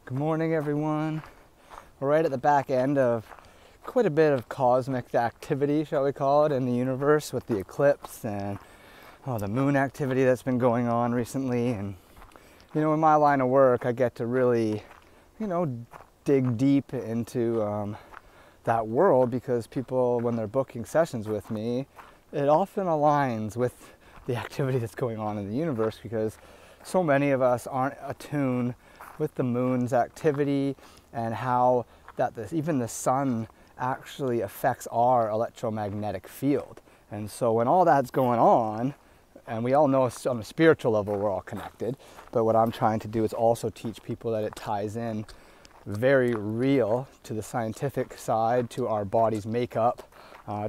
Good morning, everyone. We're right at the back end of quite a bit of cosmic activity, shall we call it, in the universe with the eclipse and the moon activity that's been going on recently. And in my line of work, I get to really, dig deep into that world because people, when they're booking sessions with me, it often aligns with the activity that's going on in the universe because so many of us aren't attuned with the moon's activity and how even the sun actually affects our electromagnetic field. And so when all that's going on, and we all know on a spiritual level we're all connected, but what I'm trying to do is also teach people that it ties in very real to the scientific side, to our body's makeup,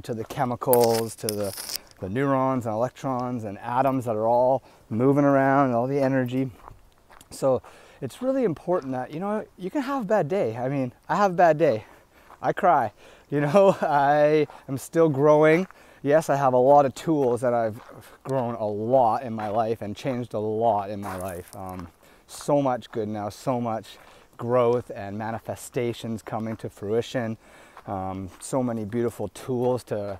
to the chemicals, to the neurons and electrons and atoms that are all moving around and all the energy. So it's really important that, you can have a bad day. I mean, I have a bad day. I cry. I am still growing. Yes, I have a lot of tools and I've grown a lot in my life and changed a lot in my life. So much good now, so much growth and manifestations coming to fruition. So many beautiful tools to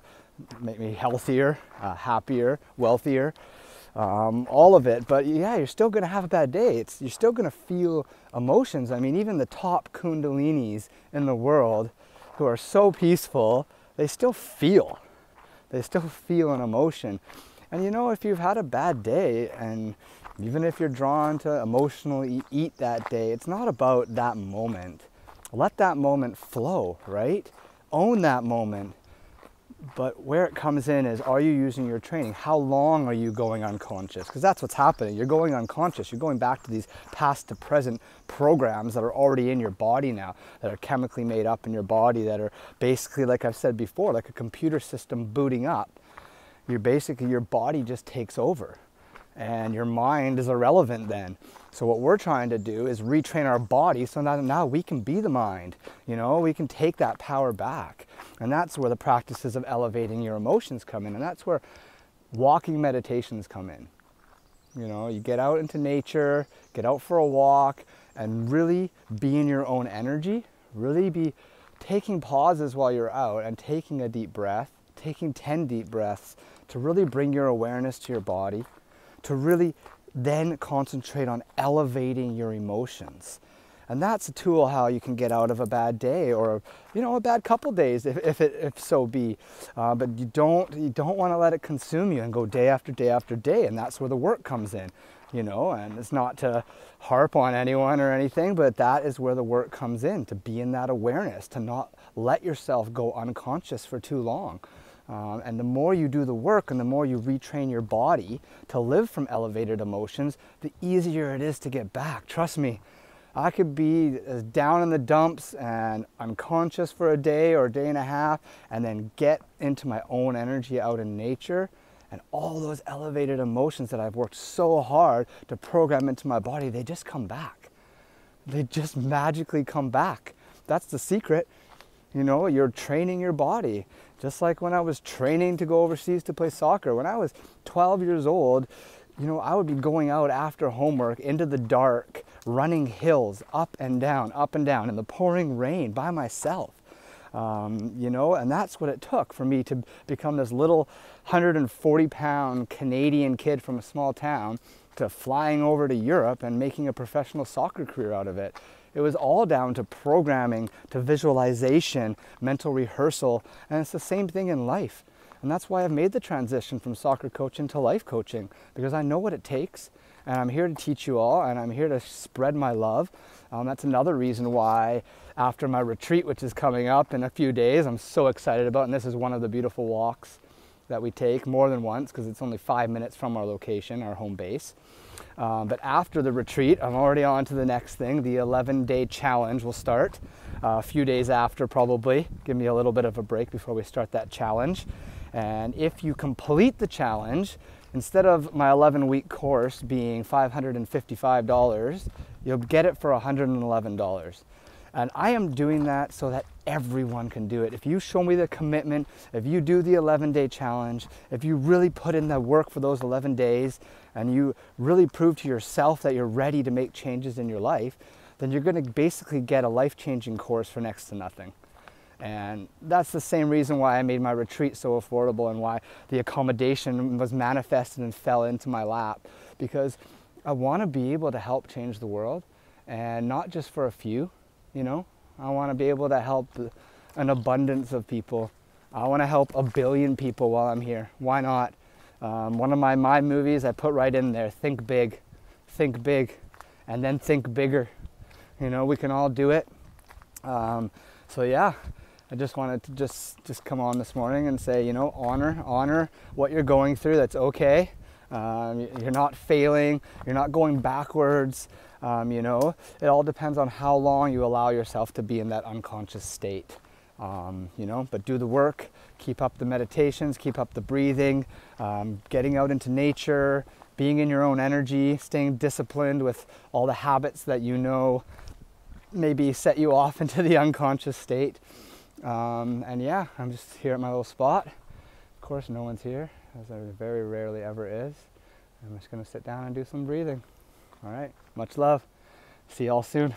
make me healthier, happier, wealthier. All of it, but yeah, you're still going to have a bad day. You're still going to feel emotions. I mean, even the top kundalinis in the world who are so peaceful, they still feel an emotion. And if you've had a bad day, and even if you're drawn to emotionally eat that day, it's not about that moment. Let that moment flow, right? Own that moment. But where it comes in is, are you using your training? How long are you going unconscious? Because that's what's happening. You're going unconscious. You're going back to these past to present programs that are already in your body now, that are chemically made up in your body, that are basically, like I've said before, like a computer system booting up. Your body just takes over and your mind is irrelevant then. So what we're trying to do is retrain our body so that now we can be the mind. We can take that power back. And that's where the practices of elevating your emotions come in. And that's where walking meditations come in. You get out into nature, get out for a walk, and really be in your own energy. Really be taking pauses while you're out and taking a deep breath, taking 10 deep breaths to really bring your awareness to your body, to really then concentrate on elevating your emotions. And that's a tool how you can get out of a bad day or a bad couple days if so be. But you don't want to let it consume you and go day after day after day. And that's where the work comes in, and it's not to harp on anyone or anything, but that is where the work comes in, to be in that awareness, to not let yourself go unconscious for too long. And the more you do the work and the more you retrain your body to live from elevated emotions, the easier it is to get back. Trust me, I could be down in the dumps and unconscious for a day or a day and a half and then get into my own energy out in nature, and all those elevated emotions that I've worked so hard to program into my body, they just come back. They just magically come back. That's the secret. You're training your body. Just like when I was training to go overseas to play soccer. When I was 12 years old, I would be going out after homework into the dark, running hills up and down in the pouring rain by myself. And that's what it took for me to become this little 140-pound Canadian kid from a small town to flying over to Europe and making a professional soccer career out of it. It was all down to programming, to visualization, mental rehearsal, and it's the same thing in life. And that's why I've made the transition from soccer coaching to life coaching, because I know what it takes, and I'm here to teach you all, and I'm here to spread my love. That's another reason why after my retreat, which is coming up in a few days, I'm so excited about, and this is one of the beautiful walks that we take more than once, because it's only 5 minutes from our location, our home base. But after the retreat, I'm already on to the next thing. The 11-day challenge will start a few days after, probably. Give me a little bit of a break before we start that challenge. And if you complete the challenge, instead of my 11-week course being $555, you'll get it for $111. And I am doing that so that everyone can do it. If you show me the commitment, if you do the 11-day challenge, if you really put in the work for those 11 days, and you really prove to yourself that you're ready to make changes in your life, then you're going to basically get a life-changing course for next to nothing. And that's the same reason why I made my retreat so affordable and why the accommodation was manifested and fell into my lap, because I want to be able to help change the world, and not just for a few, you know. I want to be able to help an abundance of people. I want to help 1 billion people while I'm here. Why not? One of my movies I put right in there, think big, and then think bigger. You know, we can all do it. So yeah, I just wanted to just come on this morning and say, you know, honor what you're going through. That's okay. You're not failing. You're not going backwards. You know, it all depends on how long you allow yourself to be in that unconscious state. You know, but do the work, keep up the meditations, keep up the breathing, getting out into nature, being in your own energy, staying disciplined with all the habits that you know maybe set you off into the unconscious state. And yeah, I'm just here at my little spot. Of course, no one's here, as there very rarely ever is. I'm just going to sit down and do some breathing. All right, much love. See y'all soon.